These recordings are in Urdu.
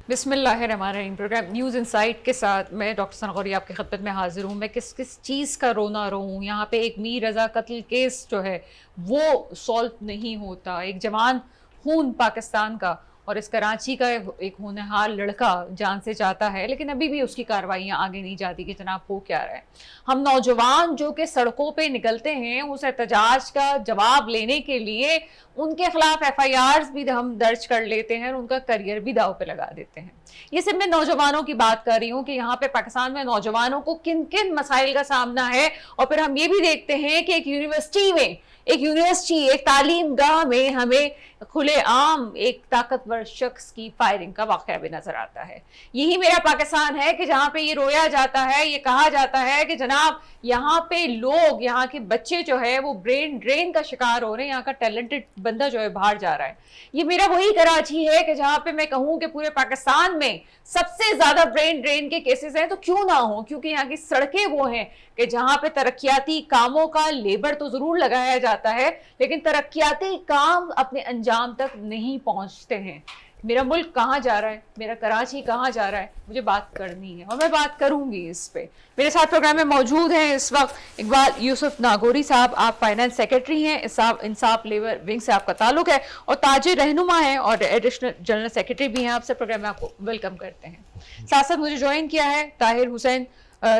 بسم اللہ الرحمن الرحیم. پروگرام نیوز انسائٹ کے ساتھ میں ڈاکٹر ثنا غوری آپ کی خدمت میں حاضر ہوں. میں کس چیز کا رونا رو ہوں. یہاں پہ ایک میر رضا قتل کیس جو ہے وہ سولو نہیں ہوتا. ایک جوان خون پاکستان کا اور اس کراچی کا ایک ہونہار لڑکا جان سے جاتا ہے، لیکن ابھی بھی اس کی کارروائیاں آگے نہیں جاتی کہ جناب ہو کیا رہا ہے. ہم نوجوان جو کہ سڑکوں پہ نکلتے ہیں اس احتجاج کا جواب لینے کے لیے ان کے خلاف ایف آئی آرز بھی ہم درج کر لیتے ہیں اور ان کا کریئر بھی داؤ پہ لگا دیتے ہیں. یہ صرف میں نوجوانوں کی بات کر رہی ہوں کہ یہاں پہ پاکستان میں نوجوانوں کو کن کن مسائل کا سامنا ہے. اور پھر ہم یہ بھی دیکھتے ہیں کہ ایک یونیورسٹی ایک تعلیم گاہ میں ہمیں کھلے عام ایک طاقتور شخص کی فائرنگ کا واقعہ بھی نظر آتا ہے. یہی میرا پاکستان ہے کہ جہاں پہ یہ رویا جاتا ہے، یہ کہا جاتا ہے کہ جناب یہاں پہ لوگ، یہاں کے بچے جو ہے وہ برین ڈرین کا شکار ہو رہے ہیں، یہاں کا ٹیلنٹڈ بندہ جو ہے باہر جا رہا ہے. یہ میرا وہی کراچی ہے کہ جہاں پہ میں کہوں کہ پورے پاکستان میں سب سے زیادہ برین ڈرین کے کیسز ہیں. تو کیوں نہ ہوں، کیونکہ یہاں کی سڑکیں وہ ہیں کہ جہاں پہ ترقیاتی کاموں کا لیبر تو ضرور لگایا جاتا ہے لیکن ترقیاتی کام اپنے انجام تک نہیں پہنچتے ہیں. میرا ملک کہاں جا رہا ہے، میرا کراچی کہاں جا رہا ہے، مجھے بات کرنی ہے اور میں بات کروں گی اس پہ. میرے ساتھ پروگرام میں موجود ہیں اس وقت اقبال یوسف ناگوری صاحب. آپ فائنانس سیکرٹری ہیں، انصاف لیبر ونگ سے آپ کا تعلق ہے اور تاجر رہنما ہیں اور ایڈیشنل جنرل سیکرٹری بھی ہیں. آپ سے پروگرام میں آپ کو ویلکم کرتے ہیں. ساتھ ساتھ مجھے جوائن کیا ہے طاہر حسین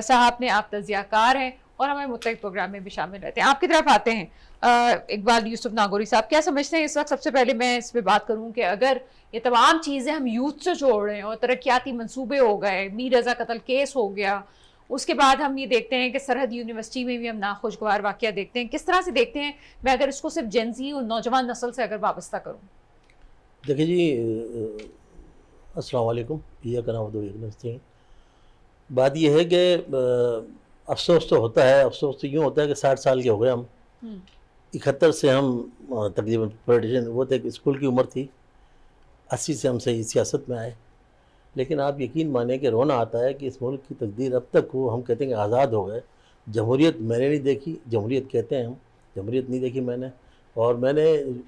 صاحب نے. آپ تجزیہ کار ہیں اور ہمارے متحد پروگرام میں بھی شامل رہتے ہیں. آپ کی طرف آتے ہیں اقبال یوسف ناگوری صاحب. کیا سمجھتے ہیں اس وقت؟ سب سے پہلے میں اس پہ بات کروں کہ اگر یہ تمام چیزیں ہم یوتھ سے چھوڑ رہے ہیں اور ترقیاتی منصوبے ہو گئے، میر رضا قتل کیس ہو گیا، اس کے بعد ہم یہ دیکھتے ہیں کہ سرحد یونیورسٹی میں بھی ہم ناخوشگوار واقعہ دیکھتے ہیں، کس طرح سے دیکھتے ہیں؟ میں اگر اس کو صرف جنزی اور نوجوان نسل سے اگر وابستہ کروں. دیکھیں جی، السلام علیکم. یہ کنا ہیں. بات یہ ہے کہ افسوس تو ہوتا ہے. افسوس تو یوں ہوتا ہے کہ 60 سال کے ہو گئے ہم. 71 سے ہم تقریباً پولیٹیشین وہ تھے کہ اسکول کی عمر تھی. 80 سے ہم صحیح سیاست میں آئے. لیکن آپ یقین مانیں کہ رونا آتا ہے کہ اس ملک کی تقدیر اب تک ہو. ہم کہتے ہیں کہ آزاد ہو گئے. جمہوریت میں نے نہیں دیکھی. جمہوریت کہتے ہیں ہم، جمہوریت نہیں دیکھی میں نے. اور میں نے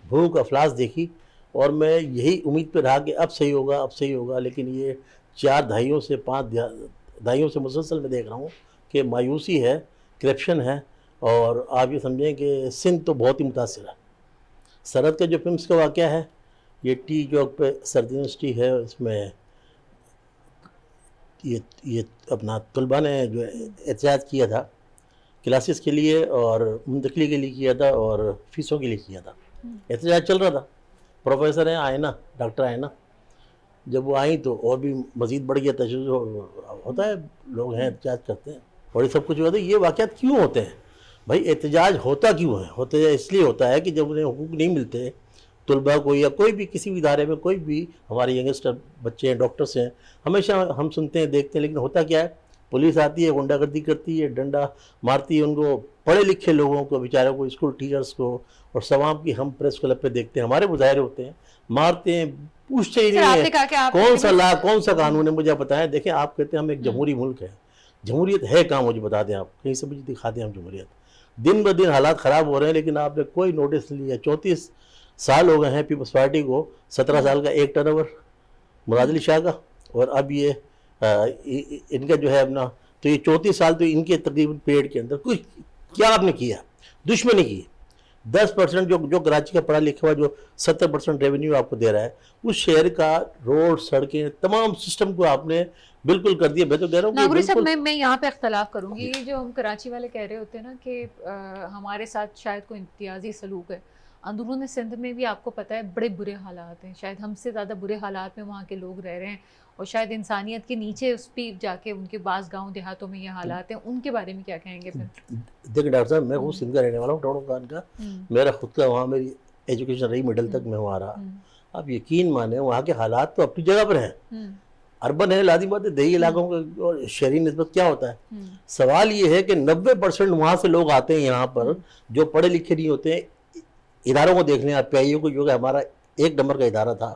بھوک افلاس دیکھی اور میں یہی امید پہ رہا کہ اب صحیح ہوگا، اب صحیح ہوگا. لیکن یہ 4 دہائیوں سے 5 دہائیوں سے مسلسل میں دیکھ رہا ہوں کہ مایوسی ہے، کرپشن ہے. اور آپ یہ سمجھیں کہ سندھ تو بہت ہی متاثر ہے. سرحد کا جو پمس کا واقعہ ہے، یہ ٹی چوک پہ سرحد یونیورسٹی ہے، اس میں یہ اپنا طلباء نے جو احتجاج کیا تھا کلاسز کے لیے اور منتقلی کے لیے کیا تھا اور فیسوں کے لیے کیا تھا. احتجاج چل رہا تھا. پروفیسر ہیں آئینہ، ڈاکٹر آئینہ، جب وہ آئیں تو اور بھی مزید بڑھ گیا. تشدد ہوتا ہے، لوگ ہیں احتجاج کرتے ہیں اور یہ سب کچھ ہوتا ہے. یہ واقعات کیوں ہوتے ہیں بھائی؟ احتجاج ہوتا کیوں ہے؟ ہوتا اس لیے ہوتا ہے کہ جب انہیں حقوق نہیں ملتے طلباء کو یا کوئی بھی کسی بھی ادارے میں کوئی بھی ہمارے ینگسٹر بچے ہیں، ڈاکٹرس ہیں، ہمیشہ ہم سنتے ہیں دیکھتے ہیں. لیکن ہوتا کیا ہے؟ پولیس آتی ہے، غنڈہ گردی کرتی ہے، ڈنڈا مارتی ہے ان کو، پڑھے لکھے لوگوں کو، بیچاروں کو، اسکول ٹیچرز کو. اور سوام کی ہم پریس کلب پہ دیکھتے ہیں ہمارے مظاہرے ہوتے ہیں، مارتے ہیں، پوچھتے ہی نہیں ہیں کون سا لا کون سا قانون ہے. مجھے بتائیں. دیکھیں آپ کہتے ہیں ہم ایک جمہوری ملک ہے. جمہوریت ہے کہاں؟ مجھے بتا دیں آپ کہیں سے مجھے دکھا دیں. ہم جمہوریت دن بہ دن حالات خراب ہو رہے ہیں لیکن آپ نے کوئی نوٹس نہیں لیا. 34 سال ہو گئے ہیں پیپلز پارٹی کو. 17 سال کا ایک ٹرن اوور مراد علی شاہ کا، اور اب یہ ان کا جو ہے اپنا، تو یہ 34 سال تو ان کے تقریباً پیریڈ کے اندر کچھ کیا آپ نے کیا؟ دشمنی کی. 10% جو کراچی کا پڑھا لکھا ہوا جو 70% ریونیو آپ کو دے رہا ہے، اس شہر کا روڈ، سڑکیں، تمام سسٹم کو آپ نے بالکل کر دیا. میں تو کہہ رہا ہوں ناگوری صاحب میں یہاں پہ اختلاف کروں گی. یہ جو ہم کراچی والے کہہ رہے ہوتے ہیں نا کہ ہمارے ساتھ شاید کوئی امتیازی سلوک ہے، اندرون سندھ میں بھی آپ کو پتہ ہے بڑے برے حالات ہیں. شاید ہم سے زیادہ برے حالات میں وہاں کے لوگ رہ رہے ہیں اور شاید انسانیت کے نیچے اس پہ جا کے ان کے بعض گاؤں دیہاتوں میں یہ حالات ہیں. ان کے بارے میں کیا کہیں گے پھر؟ دیکھیں ڈاکٹر صاحب، میں خود سندھ کا رہنے والا ہوں، ٹوڑوں خان کا. میرا خود کا وہاں میری ایجوکیشن رہی، مڈل تک میں وہاں رہا. آپ یقین مانیں وہاں کے حالات تو اپنی جگہ پر ہیں. اربن ہے، لازم بات ہے. دیہی علاقوں کا اور شہری نسبت کیا ہوتا ہے؟ سوال یہ ہے کہ 90% وہاں سے لوگ آتے ہیں یہاں پر جو پڑھے لکھے نہیں ہوتے ہیں. اداروں کو دیکھ لیں آپ، پی آئی او کو، جو کہ ہمارا 1 نمبر کا ادارہ تھا،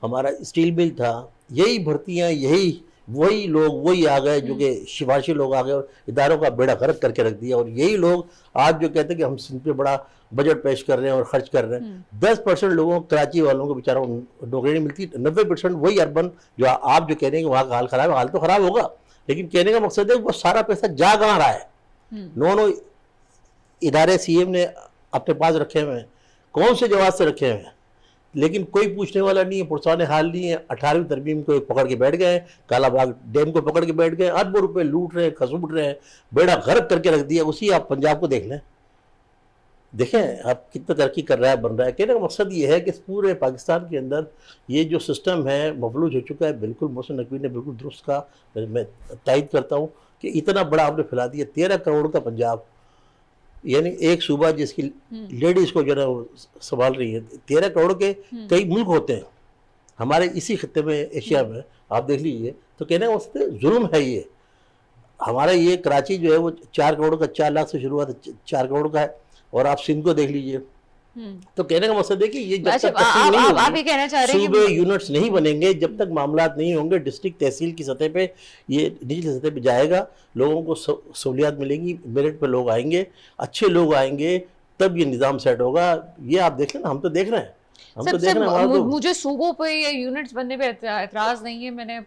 ہمارا اسٹیل مل تھا. یہی بھرتیاں، یہی وہی لوگ وہی آ گئے جو کہ سفارشی لوگ آ گئے اور اداروں کا بیڑا غرق کر کے رکھ دیا. اور یہی لوگ آج جو کہتے ہیں کہ ہم سندھ پہ بڑا بجٹ پیش کر رہے ہیں اور خرچ کر رہے ہیں. 10% لوگوں کراچی والوں کو بیچاروں نوکری نہیں ملتی. 90% وہی اربن جو آپ جو کہہ رہے ہیں کہ وہاں کا حال خراب ہے, حال تو خراب ہوگا, لیکن کہنے کا مقصد ہے وہ سارا پیسہ جا کہاں رہا ہے. نو ادارے سی ایم نے اپنے پاس رکھے ہوئے ہیں, کون سے جواز سے رکھے ہوئے ہیں, لیکن کوئی پوچھنے والا نہیں ہے, پرسان حال نہیں ہے. 18ویں ترمیم کو پکڑ کے بیٹھ گئے ہیں, کالا باغ ڈیم کو پکڑ کے بیٹھ گئے ہیں, اربوں روپے لوٹ رہے ہیں, کھسوٹ رہے ہیں, بیڑا غرق کر کے رکھ دیا. اسی آپ پنجاب کو دیکھ لیں, دیکھیں آپ کتنا ترقی کر رہا ہے, بن رہا ہے. کہنے کا مقصد یہ ہے کہ پورے پاکستان کے اندر یہ جو سسٹم ہے مفلوج ہو چکا ہے. بالکل محسن نقوی نے بالکل درست کہا, میں تائید کرتا ہوں کہ اتنا بڑا آپ نے پھیلا دیا. 13 کروڑ کا پنجاب, یعنی ایک صوبہ جس کی لیڈیز کو جو ہے سنبھال رہی ہے. 13 کروڑ کے کئی ملک ہوتے ہیں ہمارے اسی خطے میں, ایشیا میں, آپ دیکھ لیجئے. تو کہنے کا مقصد ظلم ہے یہ. ہمارا یہ کراچی جو ہے وہ 4 کروڑ کا, 4 لاکھ سے شروع ہوا تھا, 4 کروڑ کا ہے. اور آپ سندھ کو دیکھ لیجئے. تو کہنے کا مقصد ہے کہ یہ جب تک تقسیم نہیں ہوگی, صوبے یونٹس نہیں بنیں گے, جب تک معاملات نہیں ہوں گے, ڈسٹرکٹ تحصیل کی سطح پہ یہ نچلی سطح پہ جائے گا, لوگوں کو سہولیات ملیں گی, میرٹ پہ لوگ آئیں گے, اچھے لوگ آئیں گے, تب یہ نظام سیٹ ہوگا. یہ آپ دیکھ لیں نا, ہم تو دیکھ رہے ہیں. مجھے صوبوں پہ یا یونٹس بننے پہ اعتراض نہیں ہے. میں نے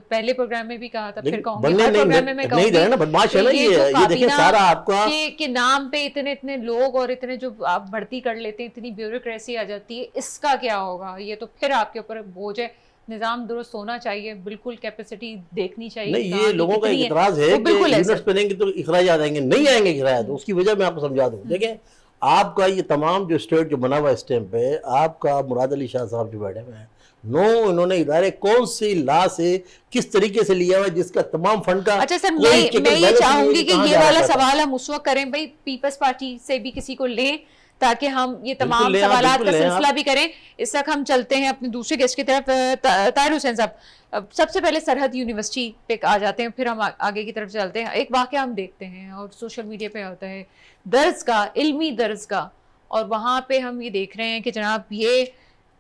پہلے پروگرام میں بھی کہا تھا, پھر کہوں گی ہر پروگرام میں میں کہوں گی یہ دیکھیں سارا آپ کا کہ نام پہ اتنے لوگ اور اتنے جو آپ بھرتی کر لیتے ہیں, اتنی بیوروکریسی آ جاتی ہے, اس کا کیا ہوگا؟ یہ تو پھر آپ کے اوپر بوجھ ہے. نظام درست ہونا چاہیے, بالکل کیپیسٹی دیکھنی چاہیے. نہیں, یہ لوگوں کا اعتراض ہے کہ یونٹس پہ دیں گے تو اخراجات آئیں گے. نہیں آئیں گے اخراجات. اس کی وجہ میں آپ کو سمجھا دوں. دیکھیں آپ کا یہ تمام جو اسٹیٹ جو بنا ہوا ہے اس ٹائم پہ, آپ کا مراد علی شاہ صاحب جو بیٹھے ہوئے ہیں, انہوں نے ادارے کون سی لا سے کس طریقے سے لیا ہوا ہے جس کا تمام فنڈ کا. اچھا سر, میں یہ چاہوں گی کہ یہ والا سوال ہم اس وقت کریں بھائی, پیپلز پارٹی سے بھی کسی کو لیں تاکہ ہم یہ تمام سوالات کا سلسلہ بھی کریں. اس وقت ہم چلتے ہیں اپنے دوسرے گیسٹ کی طرف. طاہر حسین صاحب, سب سے پہلے سرحد یونیورسٹی پہ آ جاتے ہیں, پھر ہم آگے کی طرف چلتے ہیں. ایک واقعہ ہم دیکھتے ہیں اور سوشل میڈیا پہ ہوتا ہے, درسگاہ, علمی درسگاہ, اور وہاں پہ ہم یہ دیکھ رہے ہیں کہ جناب یہ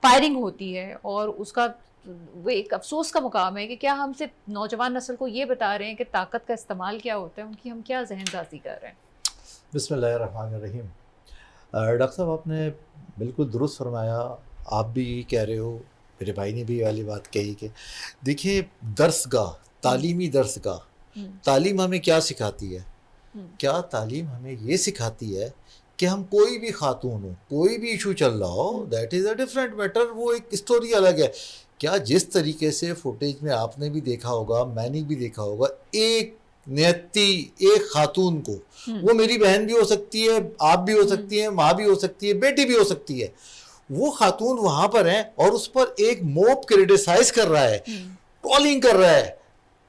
فائرنگ ہوتی ہے, اور اس کا وہ ایک افسوس کا مقام ہے کہ کیا ہم صرف نوجوان نسل کو یہ بتا رہے ہیں کہ طاقت کا استعمال کیا ہوتا ہے, ان کی ہم کیا ذہن سازی کر رہے ہیں. بسم اللہ الرحمن الرحیم. ڈاکٹر صاحب آپ نے بالکل درست فرمایا. آپ بھی یہی کہہ رہے ہو, میرے بھائی نے بھی والی بات کہی کہ دیکھیے درسگاہ, تعلیمی درسگاہ, تعلیم ہمیں کیا سکھاتی ہے؟ کیا تعلیم ہمیں یہ سکھاتی ہے کہ ہم کوئی بھی خاتون ہو, کوئی بھی ایشو چل رہا ہو, that is a different matter, وہ ایک اسٹوری الگ ہے. کیا جس طریقے سے فوٹیج میں آپ نے بھی دیکھا ہوگا, میں نے بھی دیکھا ہوگا, ایک نیتی ایک خاتون کو, وہ میری بہن بھی ہو سکتی ہے, آپ بھی ہو سکتی ہیں, ماں بھی ہو سکتی ہے, بیٹی بھی ہو سکتی ہے, وہ خاتون وہاں پر ہیں اور اس پر ایک موب کریٹیسائز کر رہا ہے, ٹرولنگ کر رہا ہے.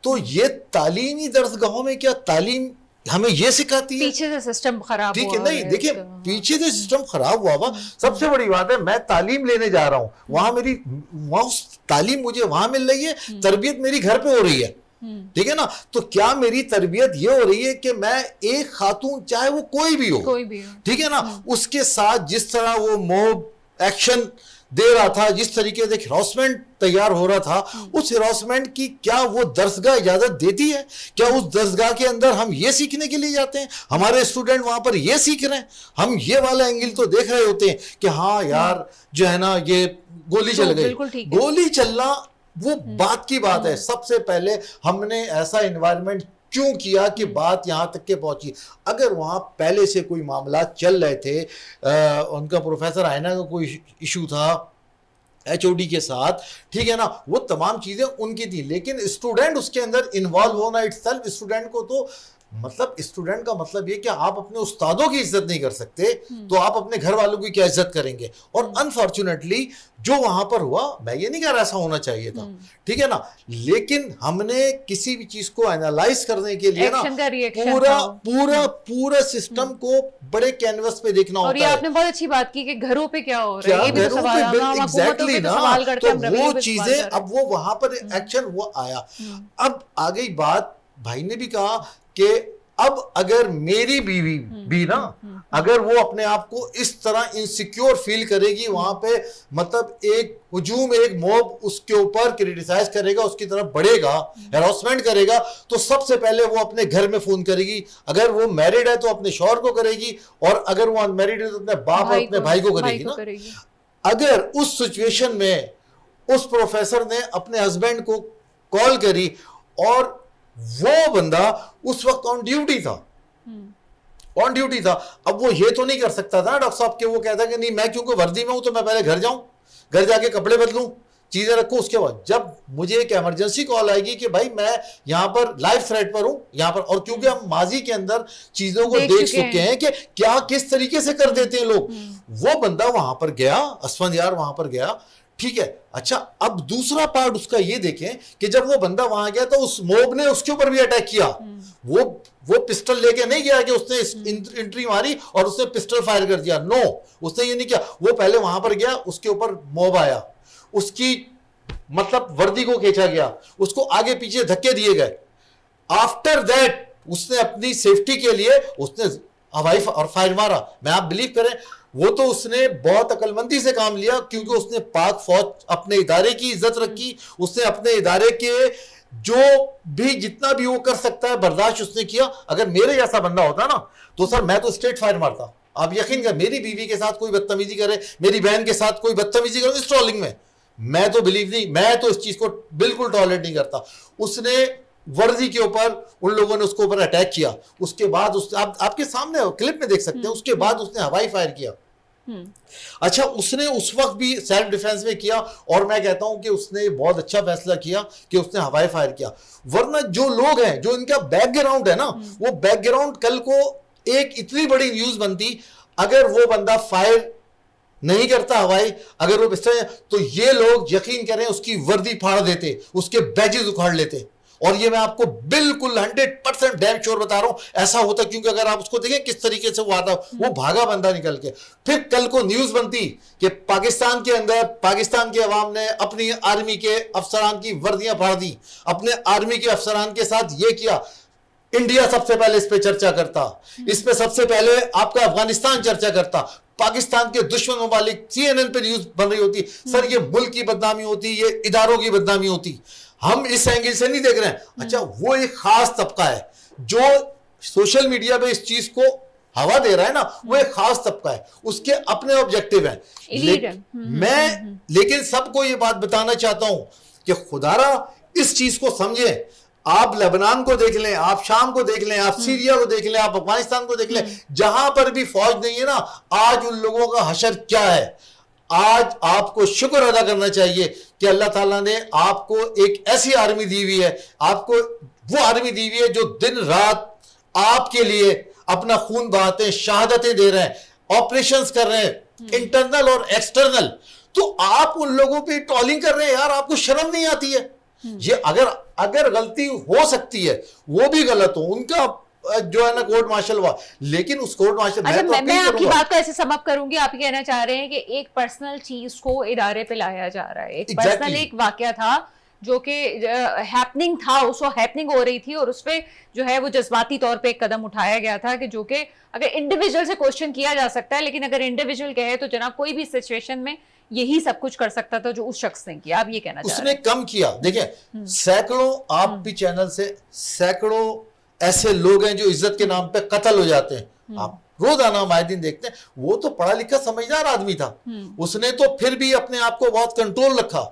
تو یہ تعلیمی درسگاہوں میں کیا تعلیم ہمیں یہ سکھاتی ہے؟ پیچھے سے سسٹم خراب ٹھیک ہے, نہیں دیکھیں پیچھے سے سسٹم خراب ہوا ہوا. سب سے بڑی بات ہے, میں تعلیم لینے جا رہا ہوں, وہاں تعلیم مجھے وہاں مل رہی ہے, تربیت میری گھر پہ ہو رہی ہے, ٹھیک ہے نا. تو کیا میری تربیت یہ ہو رہی ہے کہ میں ایک خاتون, چاہے وہ کوئی بھی ہو, ٹھیک ہے نا, اس کے ساتھ جس طرح وہ موب ایکشن دے رہا تھا, جس طریقے سے ہراسمنٹ تیار ہو رہا تھا, اس ہراسمنٹ کی کیا وہ درسگاہ اجازت دیتی ہے؟ کیا اس درسگاہ کے اندر ہم یہ سیکھنے کے لیے جاتے ہیں, ہمارے اسٹوڈنٹ وہاں پر یہ سیکھ رہے ہیں, ہم یہ والا اینگل تو دیکھ رہے ہوتے ہیں کہ ہاں یار جو ہے نا یہ گولی چل گئی. گولی چلنا وہ بات کی بات ہے. سب سے پہلے ہم نے ایسا انوائرمنٹ کیوں کیا کہ بات یہاں تک کے پہنچی؟ اگر وہاں پہلے سے کوئی معاملات چل رہے تھے, ان کا پروفیسر آئینہ کا کوئی ایشو تھا ایچ او ڈی کے ساتھ, ٹھیک ہے نا, وہ تمام چیزیں ان کی تھی, لیکن اسٹوڈنٹ اس کے اندر انوالو ہونا اٹ سیلف, اسٹوڈنٹ کو تو مطلب اسٹوڈنٹ کا مطلب یہ کہ آپ اپنے استادوں کی عزت نہیں کر سکتے تو آپ اپنے گھر والوں کی کیا عزت کریں گے. اور انفارچونیٹلی جو وہاں پر ہوا, میں یہ نہیں کہہ رہا ایسا ہونا چاہیے تھا, ٹھیک ہے نا, لیکن ہم نے کسی بھی چیز کو اینالائز کرنے کے لیے نا پورا سسٹم کو بڑے کینوس پہ دیکھنا ہوتا ہے. اور یہ آپ نے بہت اچھی بات کی کہ گھروں پہ کیا ہو رہا ہے, ایگزیکٹلی نا, تو وہ چیزیں اب وہ وہاں پر ایکشن وہ آیا. اب آ گئی بات, بھائی نے بھی کہا کہ اب اگر میری بیوی بھی نا اگر وہ اپنے آپ کو اس طرح انسیکیور فیل کرے گی, وہاں پہ مطلب ایک ہجوم, ایک موب اس کے اوپر کریٹیسائز کرے گا, اس کی طرف بڑھے گا, ہیراسمنٹ کرے گا, تو سب سے پہلے وہ اپنے گھر میں فون کرے گی. اگر وہ میرڈ ہے تو اپنے شوہر کو کرے گی, اور اگر وہ انمیرڈ ہے تو اپنے باپ اور اپنے بھائی کو کرے گی نا. اگر اس سچویشن میں اس پروفیسر نے اپنے ہسبینڈ کو کال کری اور وہ بندہ اس وقت آن ڈیوٹی تھا, اب وہ یہ تو نہیں کر سکتا تھا ڈاکٹر صاحب کہ وہ کہتا کہ نہیں میں کیونکہ وردی میں ہوں تو میں پہلے گھر جاؤں, گھر جا کے کپڑے بدلوں, چیزیں رکھوں, اس کے بعد جب مجھے ایک ایمرجنسی کال آئے گی کہ بھائی میں یہاں پر لائف تھریٹ پر ہوں یہاں پر, اور کیونکہ ہم ماضی کے اندر چیزوں کو دیکھ چکے ہیں کہ کیا کس طریقے سے کر دیتے ہیں لوگ, وہ بندہ وہاں پر گیا, اسفندیار وہاں پر گیا, ٹھیک ہے. اچھا اب دوسرا پارٹ اس کا یہ دیکھیں کہ جب وہ بندہ وہاں گیا تو اس موب نے اس کے اوپر بھی اٹیک کیا. وہ پسٹل لے کے نہیں گیا کہ اس نے انٹری ماری اور اس نے پسٹل فائر کر دیا, نو, اس نے یہ نہیں کیا. وہ پہلے وہاں پر گیا, اس کے اوپر موب آیا, اس کی مطلب وردی کو کھینچا گیا, اس کو آگے پیچھے دھکے دیے گئے. آفٹر دیٹ اس نے اپنی سیفٹی کے لیے اس نے ہوائی اور فائر مارا. میں آپ بلیو کریں وہ تو اس نے بہت عقل مندی سے کام لیا, کیونکہ اس نے پاک فوج اپنے ادارے کی عزت رکھی, اس نے اپنے ادارے کے جو بھی جتنا بھی وہ کر سکتا ہے برداشت اس نے کیا. اگر میرے جیسا بندہ ہوتا نا تو سر میں تو اسٹریٹ فائر مارتا. آپ یقین کر, میری بیوی کے ساتھ کوئی بدتمیزی کرے, میری بہن کے ساتھ کوئی بدتمیزی کرے اس ٹرولنگ میں تو بلیو نہیں, میں تو اس چیز کو بالکل ٹالریٹ نہیں کرتا. اس نے ورزی کے اوپر ان لوگوں نے اس کے اوپر اٹیک کیا, اس کے بعد آپ کے سامنے کلپ میں دیکھ سکتے ہیں, اس کے بعد اس نے ہوائی فائر کیا. اچھا اس نے اس وقت بھی سیلف ڈیفense میں کیا, اور میں کہتا ہوں کہ اس نے بہت اچھا فیصلہ کیا کہ اس نے ہوائی فائر کیا. ورنہ جو لوگ ہیں جو ان کا بیک گراؤنڈ ہے نا, وہ بیک گراؤنڈ کل کو ایک اتنی بڑی نیوز بنتی اگر وہ بندہ فائر نہیں کرتا ہوائی, اگر وہ اس طرح, تو یہ لوگ یقین کریں اس کی وردی پھاڑ دیتے, اس کے بیجز اکھاڑ لیتے. اور یہ میں آپ کو بالکل 100% ڈیم شور بتا رہا ہوں ایسا ہوتا, کیونکہ اگر آپ اس کو دیکھیں کس طریقے سے وہ آتا, وہ بھاگا بندہ نکل کے. پھر کل کو نیوز بنتی کہ پاکستان کے اندر پاکستان کے عوام نے اپنی آرمی کے افسران کی وردیاں پھاڑ دی, اپنے آرمی کے افسران کے ساتھ یہ کیا. انڈیا سب سے پہلے اس پہ چرچا کرتا, اس پہ سب سے پہلے آپ کا افغانستان چرچا کرتا, پاکستان کے دشمن ممالک CNN پہ نیوز بن رہی ہوتی. سر یہ ملک کی بدنامی ہوتی, یہ اداروں کی بدنامی ہوتی. ہم اس اینگل سے نہیں دیکھ رہے ہیں. اچھا وہ ایک خاص طبقہ ہے جو سوشل میڈیا پہ اس چیز کو ہوا دے رہا ہے نا, وہ ایک خاص طبقہ ہے, اس کے اپنے آبجیکٹو ہیں. میں لیکن سب کو یہ بات بتانا چاہتا ہوں کہ خدارا اس چیز کو سمجھیں. آپ لبنان کو دیکھ لیں, آپ شام کو دیکھ لیں, آپ سیریا کو دیکھ لیں, آپ افغانستان کو دیکھ لیں, جہاں پر بھی فوج نہیں ہے نا, آج ان لوگوں کا حشر کیا ہے. آج آپ کو شکر ادا کرنا چاہیے کہ اللہ تعالیٰ نے آپ کو ایک ایسی آرمی دی ہوئی ہے, آپ کو وہ آرمی دی ہوئی ہے جو دن رات آپ کے لیے اپنا خون بہاتے ہیں, شہادتیں دے رہے ہیں, آپریشنز کر رہے ہیں, انٹرنل اور ایکسٹرنل. تو آپ ان لوگوں پہ ٹرولنگ کر رہے ہیں, یار آپ کو شرم نہیں آتی ہے. یہ اگر غلطی ہو سکتی ہے وہ بھی غلط ہو, ان کا جو ہے نا کورٹ مارشل ہوا, لیکن اس کورٹ مارشل میں آپ کی بات کو ایسے سم اپ کروں گی. آپ یہ کہنا چاہ رہے ہیں کہ ایک پرسنل چیز کو ادارے پہ لایا جا رہا ہے, ایک پرسنل ایک واقعہ تھا جو کہ ہیپننگ تھا, اس کو ہیپننگ ہو رہی تھی, اور اس پہ جو ہے وہ جذباتی طور پہ ایک قدم اٹھایا گیا تھا کہ جو کہ اگر انڈیویجول سے کوشچن کیا جا سکتا ہے, لیکن اگر انڈیویجول کہے تو جناب کوئی بھی سچویشن میں یہی سب کچھ کر سکتا تھا جو اس شخص نے کیا. آپ یہ کہنا چاہ رہے ہیں اس نے کم کیا. دیکھیں سینکڑوں, آپ بھی چینل سے سینکڑوں ایسے لوگ ہیں جو عزت کے نام پہ قتل ہو جاتے ہیں, آپ روزانہ ہمارے دن دیکھتے ہیں. وہ تو پڑھا لکھا سمجھدار آدمی تھا, اس نے تو پھر بھی اپنے آپ کو بہت کنٹرول رکھا.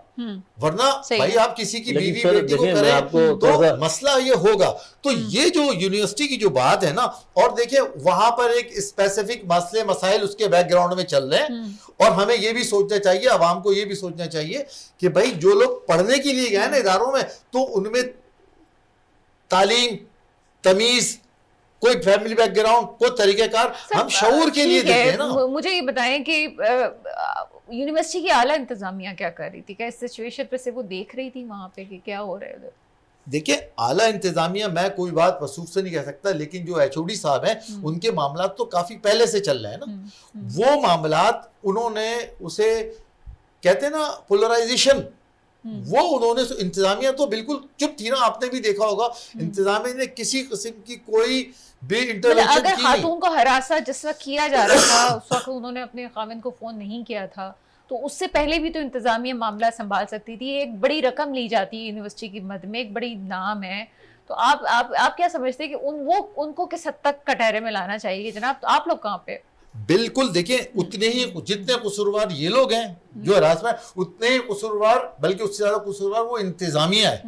ورنہ بھائی آپ کسی کی بیوی بیٹی کو کریں تو مسئلہ یہ ہوگا. تو یہ جو یونیورسٹی کی جو بات ہے نا, اور دیکھیں وہاں پر ایک اسپیسیفک مسئلے مسائل اس کے بیک گراؤنڈ میں چل رہے ہیں, اور ہمیں یہ بھی سوچنا چاہیے, عوام کو یہ بھی سوچنا چاہیے کہ بھائی جو لوگ پڑھنے کے لیے گئے نا اداروں میں, تو ان میں تعلیم, تمیز, کوئی فیملی بیک گراؤنڈ, کوئی طریقہ کار, ہم شعور کے لیے دیتے ہیں نا. مجھے یہ بتائیں کہ یونیورسٹی کی اعلیٰ انتظامیہ کیا کر رہی تھی, کیا اس سچویشن پہ سے وہ دیکھ رہی تھی وہاں پہ کہ کیا ہو رہا ہے ادھر؟ دیکھیں اعلیٰ انتظامیہ, میں کوئی بات وثوق سے نہیں کہہ سکتا, لیکن جو HOD صاحب ہیں ان کے معاملات تو کافی پہلے سے چل رہے ہیں نا. وہ معاملات انہوں نے اسے کہتے ہیں نا پولرائزیشن, وہ انہوں نے انتظامیہ تو بالکل چپ تھی نا, آپ نے بھی دیکھا ہوگا انتظامیہ نے کسی قسم کی کوئی بھی انٹروینشن اگر کی خاتون کو ہراساں جس وقت کیا جا رہا تھا اس وقت انہوں نے اپنے خاوند کو فون نہیں کیا تھا, تو اس سے پہلے بھی تو انتظامیہ معاملہ سنبھال سکتی تھی. ایک بڑی رقم لی جاتی ہے یونیورسٹی کی مد میں, ایک بڑی نام ہے, تو آپ کیا سمجھتے ہیں کہ ان کو کس حد تک کٹہرے میں لانا چاہیے جناب؟ تو آپ لوگ کہاں پہ؟ بالکل دیکھیں اتنے ہی جتنے قصوروار یہ لوگ ہیں جو ہراسمنٹ, اتنے ہی قصوروار بلکہ اس سے زیادہ قصوروار وہ انتظامیہ ہے.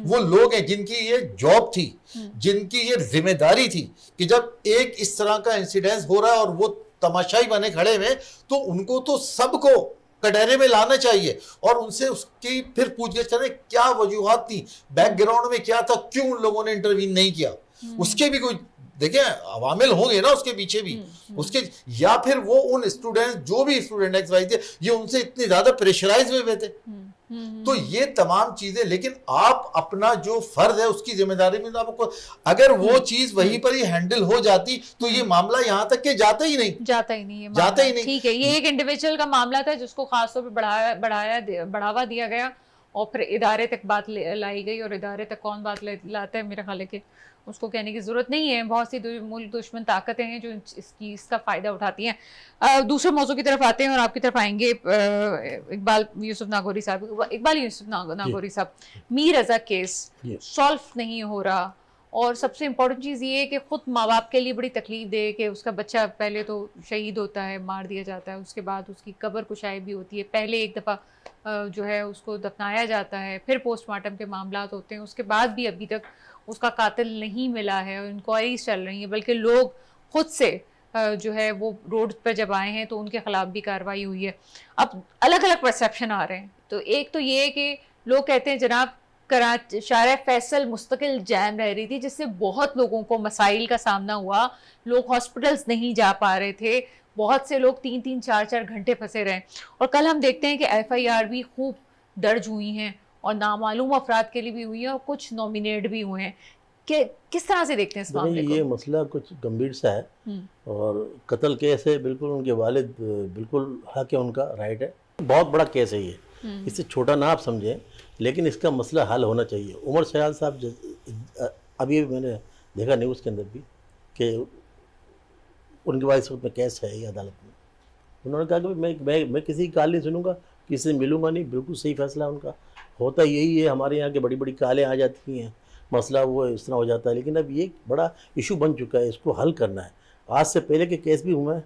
وہ لوگ ہیں جن کی یہ جاب تھی, جن کی یہ ذمہ داری تھی کہ جب ایک اس طرح کا انسیڈنس ہو رہا ہے اور وہ تماشائی بنے کھڑے ہوئے, تو ان کو تو سب کو کٹہرے میں لانا چاہیے اور ان سے اس کی پھر پوچھ گچھ کریں کیا وجوہات تھی, بیک گراؤنڈ میں کیا تھا, کیوں ان لوگوں نے انٹروین نہیں کیا. اس کے بھی کوئی دیکھیں عوامل ہوں گے نا اس کے پیچھے بھی, اس کے یا پھر وہ ان اسٹوڈنٹ جو بھی اسٹوڈنٹ ایکس وائی تھے یہ ان سے اتنے زیادہ پریشرائز ہوئے تھے. تو یہ تمام چیزیں, لیکن آپ اپنا جو فرض ہے اس کی ذمہ داری میں آپ کو, اگر وہ چیز وہیں پر ہی ہینڈل ہو جاتی تو یہ معاملہ یہاں تک کہ جاتا ہی نہیں. ٹھیک ہے, یہ ایک انڈیویجول کا معاملہ تھا جس کو خاص طور پہ بڑھاوا دیا گیا اور پھر ادارے تک بات لائی گئی, اور ادارے تک کون بات لاتا ہے میرے خیال ہے کہ اس کو کہنے کی ضرورت نہیں ہے. بہت سی ملک دشمن طاقتیں ہیں جو اس چیز کا فائدہ اٹھاتی ہیں. دوسرے موضوع کی طرف آتے ہیں اور آپ کی طرف آئیں گے اقبال یوسف ناگوری صاحب. میر رضا کیس سالو نہیں ہو رہا, اور سب سے امپورٹنٹ چیز یہ ہے کہ خود ماں باپ کے لیے بڑی تکلیف دے کہ اس کا بچہ پہلے تو شہید ہوتا ہے, مار دیا جاتا ہے, اس کے بعد اس کی قبر کشائی بھی ہوتی ہے, پہلے ایک دفعہ جو ہے اس کو دفنایا جاتا ہے, پھر پوسٹ مارٹم کے معاملات ہوتے ہیں, اس کے بعد بھی ابھی تک اس کا قاتل نہیں ملا ہے, اور انکوائریز چل رہی ہیں, بلکہ لوگ خود سے جو ہے وہ روڈ پر جب آئے ہیں تو ان کے خلاف بھی کارروائی ہوئی ہے. اب الگ الگ پرسیپشن آ رہے ہیں. تو ایک تو یہ ہے کہ لوگ کہتے ہیں جناب شارع فیصل مستقل جام رہ رہی تھی جس سے بہت لوگوں کو مسائل کا سامنا ہوا, لوگ ہاسپٹلز نہیں جا پا رہے تھے, بہت سے لوگ 3-3 4-4 گھنٹے پھنسے رہے. اور کل ہم دیکھتے ہیں کہ FIR بھی خوب درج ہوئی ہیں اور نامعلوم افراد کے لیے بھی ہوئی ہیں, اور کچھ نامینیٹ بھی ہوئے ہیں. کہ کس طرح سے دیکھتے ہیں اس معاملے کو؟ یہ مسئلہ کچھ گمبھیر سا ہے, اور قتل کیس ہے, بالکل ان کے والد بالکل حق ہے, ان کا رائٹ ہے, بہت بڑا کیس ہے یہ, اس سے چھوٹا نہ آپ سمجھیں, لیکن اس کا مسئلہ حل ہونا چاہیے. عمر سیال صاحب ابھی میں نے دیکھا نیوز کے اندر بھی کہ ان کے بعد اس وقت میں کیس ہے یہ عدالت میں, انہوں نے کہا کہ میں کسی کی کال نہیں سنوں گا, کسی سے ملوں گا نہیں. بالکل صحیح فیصلہ ہے ان کا. ہوتا یہی ہے, ہمارے یہاں کے بڑی بڑی کالیں آ جاتی ہیں, مسئلہ وہ اس طرح ہو جاتا ہے, لیکن اب یہ بڑا ایشو بن چکا ہے, اس کو حل کرنا ہے. آج سے پہلے کے کیس بھی ہوئے ہیں,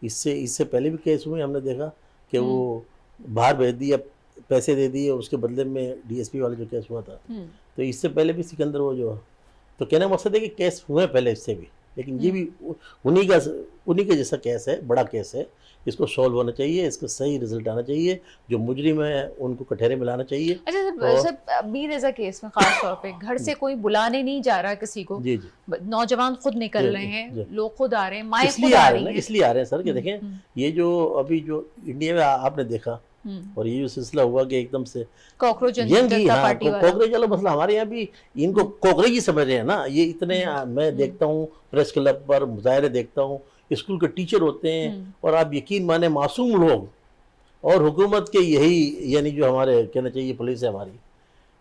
اس سے پہلے بھی کیس ہوئے ہیں, ہم نے دیکھا کہ وہ باہر بھیج دیا, پیسے دے دیے, اس کے بدلے میں DSP والا جو کیس ہوا تھا, تو اس سے پہلے بھی سکندر وہ جو, تو کہنے کا مقصد ہے کہ کیس ہوئے پہلے اس سے بھی, لیکن یہ بھی انہی کا جیسا کیس ہے, بڑا کیس ہے. اس کو سولو ہونا چاہیے, اس کا صحیح رزلٹ آنا چاہیے, جو مجرم ہے ان کو کٹہرے میں لانا چاہیے. اچھا سر, میر رضا کیس میں خاص طور پہ گھر سے کوئی بلانے نہیں جا رہا کسی کو, نوجوان خود نکل رہے ہیں, لوگ خود آ رہے ہیں, مائیں خود آ رہی ہیں. اس لیے آ رہے ہیں سر کہ دیکھیں یہ جو ابھی جو انڈیا میں آپ نے دیکھا, اور یہ جو سلسلہ ہوا کہ ایک دم سے کاکروچ والا مسئلہ, ہمارے یہاں بھی ان کو کوکریج ہی سمجھ رہے ہیں نا. یہ اتنے میں دیکھتا ہوں پریس کلب پر مظاہرے دیکھتا ہوں, اسکول کے ٹیچر ہوتے ہیں, اور آپ یقین مانے معصوم لوگ, اور حکومت کے یہی یعنی جو ہمارے کہنا چاہیے پولیس ہے ہماری,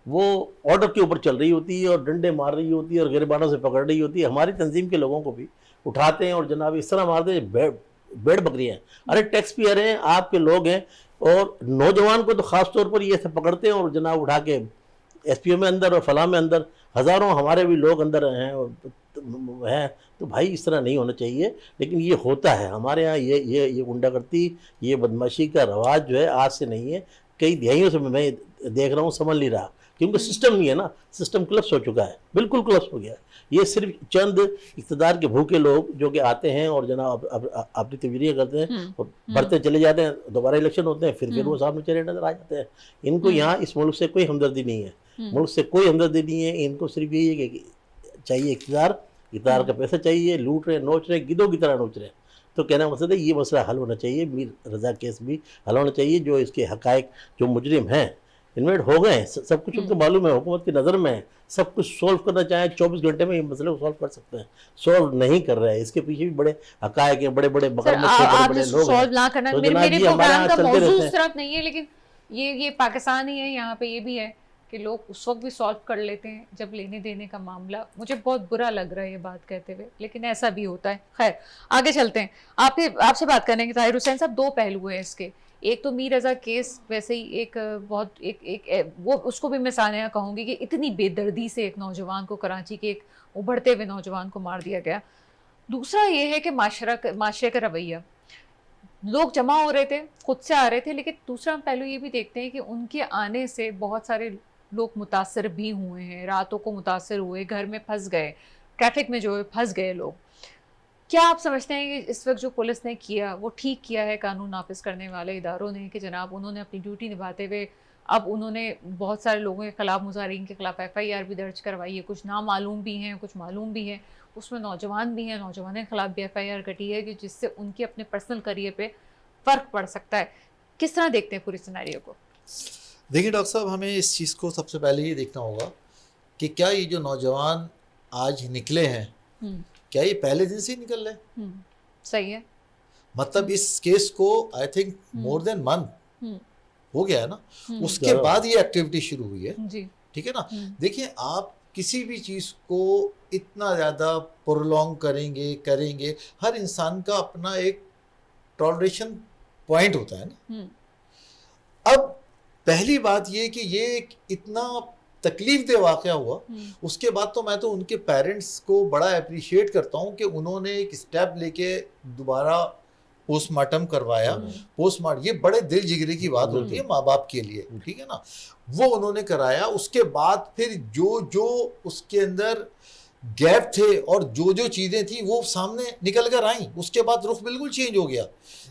وہ آرڈر کے اوپر چل رہی ہوتی ہے اور ڈنڈے مار رہی ہوتی ہے اور گریبانوں سے پکڑ رہی ہوتی ہے. ہماری تنظیم کے لوگوں کو بھی اٹھاتے ہیں اور جناب اس طرح مارتے ہیں, بیڑ بکریاں ہیں. ارے ٹیکس پیئر ہیں, آپ کے لوگ ہیں, اور نوجوان کو تو خاص طور پر یہ سے پکڑتے ہیں اور جناب اٹھا کے SPO میں اندر اور فلاں میں اندر, ہزاروں ہمارے بھی لوگ اندر ہیں ہیں. تو بھائی اس طرح نہیں ہونا چاہیے, لیکن یہ ہوتا ہے ہمارے ہاں. یہ غنڈہ گردی, یہ بدماشی کا رواج جو ہے آج سے نہیں ہے, کئی دہائیوں سے میں دیکھ رہا ہوں, سنبھل نہیں رہا, کیونکہ سسٹم نہیں ہے نا, سسٹم کلپس ہو چکا ہے, بالکل کلپس ہو گیا. یہ صرف چند اقتدار کے بھوکے لوگ جو کہ آتے ہیں اور جناب اپنی تجویزیں کرتے ہیں اور بڑھتے چلے جاتے ہیں, دوبارہ الیکشن ہوتے ہیں, پھر وہ سامنے چلے نظر آ جاتے ہیں. ان کو یہاں اس ملک سے کوئی ہمدردی نہیں ہے, ملک سے کوئی ہمدردی نہیں ہے. ان کو صرف یہی ہے کہ چاہیے اقتدار کا پیسہ چاہیے, لوٹ رہے, نوچ رہے, گدوں کی طرح نوچ رہے. تو کہنا مقصد ہے یہ مسئلہ حل ہونا چاہیے, میر رضا کیس بھی حل ہونا چاہیے. جو اس کے حقائق, جو مجرم ہیں انویٹ ہو گئے ہیں, سب کچھ ان کو معلوم ہے, حکومت کی نظر میں ہے, سب کچھ سولو کرنا چاہیں 24 گھنٹے میں یہ مسئلے کو سولو کر سکتے ہیں. سولو نہیں کر رہے ہیں, اس کے پیچھے بھی بڑے حقائق ہیں, بڑے بڑے مقدمے سے بڑے بڑے لوگ ہیں. سولو نہ کرنا میرے پروگرام کا موضوع اس طرف نہیں ہے, لیکن یہ پاکستان ہی ہے, یہاں پہ یہ بھی ہے کہ لوگ اس وقت بھی سالو کر لیتے ہیں جب لینے دینے کا معاملہ. مجھے بہت برا لگ رہا ہے یہ بات کہتے ہوئے, لیکن ایسا بھی ہوتا ہے. خیر آگے چلتے ہیں. آپ سے بات کریں گے طاہر حسین صاحب, دو پہلو ہیں اس کے. ایک تو میر رضا کیس ویسے ہی ایک بہت وہ اس کو بھی میں ثانیہ کہوں گی کہ اتنی بے دردی سے ایک نوجوان کو, کراچی کے ایک ابھرتے ہوئے نوجوان کو مار دیا گیا. دوسرا یہ ہے کہ معاشرے کا رویہ, لوگ جمع ہو رہے تھے, خود سے آ رہے تھے, لیکن دوسرا پہلو یہ بھی دیکھتے ہیں کہ ان کے آنے سے بہت سارے لوگ متاثر بھی ہوئے ہیں, راتوں کو متاثر ہوئے, گھر میں پھنس گئے, ٹریفک میں جو پھنس گئے لوگ. کیا آپ سمجھتے ہیں کہ اس وقت جو پولیس نے کیا وہ ٹھیک کیا ہے, قانون نافذ کرنے والے اداروں نے, کہ جناب انہوں نے اپنی ڈیوٹی نبھاتے ہوئے اب انہوں نے بہت سارے لوگوں کے خلاف, مظاہرین کے خلاف FIR بھی درج کروائی ہے, کچھ نامعلوم بھی ہیں, کچھ معلوم بھی ہیں, اس میں نوجوان بھی ہیں, نوجوانوں کے خلاف بھی FIR کٹی ہے کہ جس سے ان کے اپنے پرسنل کریئر پہ فرق پڑ سکتا ہے. کس طرح دیکھتے ہیں پوری سیناریو کو؟ دیکھیے ڈاکٹر صاحب, ہمیں اس چیز کو سب سے پہلے یہ دیکھنا ہوگا کہ کیا یہ جو نوجوان آج نکلے ہیں کیا یہ پہلے دن سے ہی نکل رہے ہیں؟ صحیح ہے. مطلب اس کیس کو I think more then month ہو گیا ہے نا, اس کے بعد یہ ایکٹیویٹی شروع ہوئی ہے. ٹھیک ہے نا. دیکھیں آپ کسی بھی چیز کو اتنا زیادہ پرولونگ کریں گے, ہر انسان کا اپنا ایک ٹالریشن پوائنٹ ہوتا ہے نا. اب پہلی بات یہ کہ یہ ایک اتنا تکلیف دہ واقعہ ہوا, اس کے بعد تو میں تو ان کے پیرنٹس کو بڑا اپریشیٹ کرتا ہوں کہ انہوں نے ایک اسٹیپ لے کے دوبارہ پوسٹ مارٹم کروایا. پوسٹ مارٹم یہ بڑے دل جگرے کی بات ہوتی ہے ماں باپ کے لیے, ٹھیک ہے نا. وہ انہوں نے کرایا, اس کے بعد پھر جو اس کے اندر گیپ تھے اور جو چیزیں تھیں وہ سامنے نکل کر آئیں, اس کے بعد رخ بالکل چینج ہو گیا.